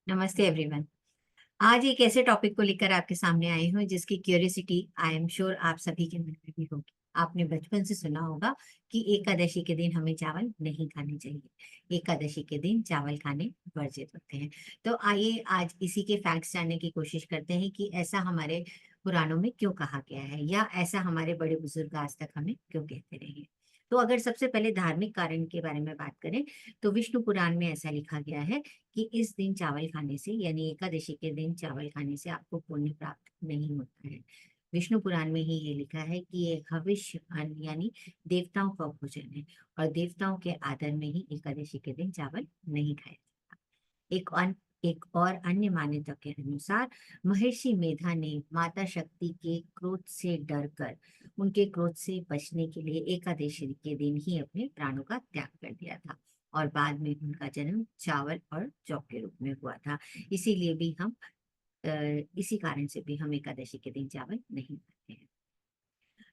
नमस्ते एवरीवन। आज एक ऐसे टॉपिक को लेकर आपके सामने आई हूँ जिसकी क्यूरियोसिटी आई एम श्योर आप सभी के मन में भी होगी। आपने बचपन से सुना होगा कि एकादशी के दिन हमें चावल नहीं खाने चाहिए। एकादशी के दिन चावल खाने वर्जित होते हैं। तो आइए आज इसी के फैक्ट्स जानने की कोशिश करते हैं कि ऐसा हमारे पुराणों में क्यों कहा गया है या ऐसा हमारे बड़े बुजुर्ग आज तक हमें क्यों कहते रहे हैं। तो अगर सबसे पहले धार्मिक कारण के बारे में बात करें तो विष्णु पुराण में ऐसा लिखा गया है कि इस दिन चावल खाने से यानी एकादशी के दिन चावल खाने से आपको पुण्य प्राप्त नहीं होता है। विष्णु पुराण में ही ये लिखा है कि ये हविष्य अन्न यानी देवताओं का भोजन है और देवताओं के आदर में ही एकादशी के दिन चावल नहीं खाया जाता। एक और अन्य मान्यता के अनुसार महर्षि मेधा ने माता शक्ति के क्रोध से डरकर उनके क्रोध से बचने के लिए एकादशी के दिन ही अपने प्राणों का त्याग कर दिया था और बाद में उनका जन्म चावल और जौ के रूप में हुआ था। इसीलिए भी हम अ, इसी कारण से भी हम एकादशी के दिन चावल नहीं खाते हैं।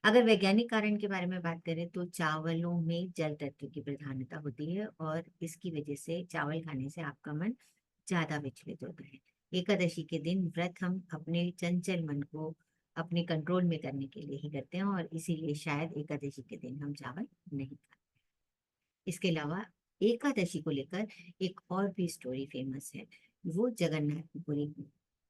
अगर वैज्ञानिक कारण के बारे में बात करें तो चावलों में जल तत्व की प्रधानता होती है और इसकी वजह से चावल खाने से आपका मन ज्यादा विचलित होता है। एकादशी के दिन व्रत हम अपने चंचल मन को अपने कंट्रोल में करने के लिए ही करते हैं और इसीलिए शायद एकादशी के दिन हम चावल नहीं खाते। इसके अलावा एकादशी को लेकर एक और भी स्टोरी फेमस है। वो जगन्नाथपुरी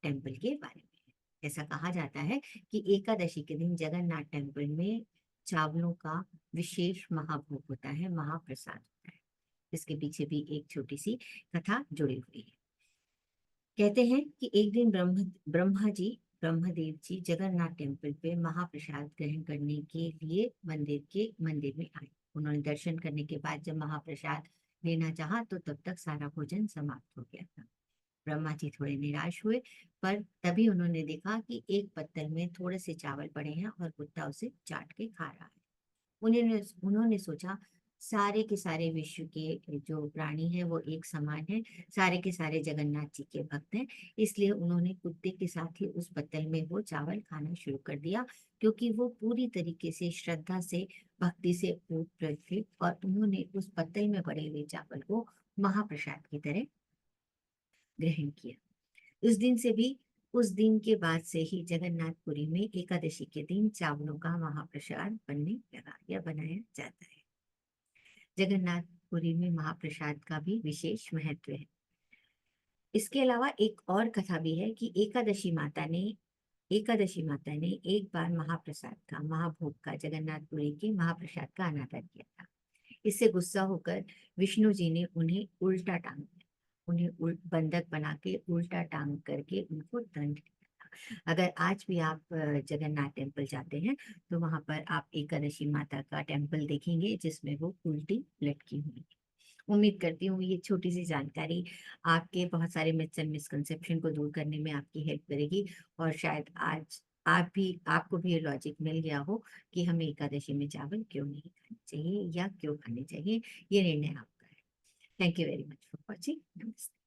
टेम्पल के बारे में है। ऐसा कहा जाता है कि एकादशी के दिन जगन्नाथ टेम्पल में चावलों का विशेष महाभोग होता है, महाप्रसाद होता है। इसके पीछे भी एक छोटी सी कथा जुड़ी हुई है। कहते हैं कि एक दिन ब्रह्मदेव जी जगन्नाथ टेम्पल पे महाप्रसाद ग्रहण करने के लिए मंदिर में आए। उन्होंने दर्शन करने के बाद जब महाप्रसाद लेना चाहा तो तब तक सारा भोजन समाप्त हो गया था। ब्रह्मा जी थोड़े निराश हुए, पर तभी उन्होंने देखा कि एक पत्तल में थोड़े से चावल पड़े हैं और कुत्ता उसे चाट के खा रहा है। उन्होंने उन्होंने सोचा सारे के सारे विश्व के जो प्राणी हैं वो एक समान है, सारे के सारे जगन्नाथ जी के भक्त हैं। इसलिए उन्होंने कुत्ते के साथ ही उस पत्तल में वो चावल खाना शुरू कर दिया, क्योंकि वो पूरी तरीके से श्रद्धा से भक्ति से ओतप्रोत थे और उन्होंने उस पत्तल में पड़े हुए चावल को महाप्रसाद की तरह ग्रहण किया। उस दिन से भी उस दिन के बाद से ही जगन्नाथपुरी में एकादशी के दिन चावलों का महाप्रसाद बनने लगा या बनाया जाता है। जगन्नाथपुरी में महाप्रसाद का भी विशेष महत्व है। इसके अलावा एक और कथा भी है कि एकादशी माता ने एक बार महाप्रसाद का महाभोग का जगन्नाथपुरी के महाप्रसाद का अनादर किया था। इससे गुस्सा होकर विष्णु जी ने उन्हें उल्टा टांग दिया। बंधक बना के उल्टा टांग करके उनको दंड दिया था। अगर आज भी आप जगन्नाथ टेम्पल जाते हैं तो वहां पर आप एकादशी माता का टेम्पल देखेंगे जिसमें वो उल्टी लटकी हुई है। उम्मीद करती हूँ ये छोटी सी जानकारी आपके बहुत सारे मिथ्स एंड मिसकंसेप्शन को दूर करने में आपकी हेल्प करेगी और शायद आज आपको भी ये लॉजिक मिल गया हो कि हमें एकादशी में चावल क्यों नहीं खाने चाहिए या क्यों खाने चाहिए। ये निर्णय आपका है। Thank you very much for watching. नमस्ते।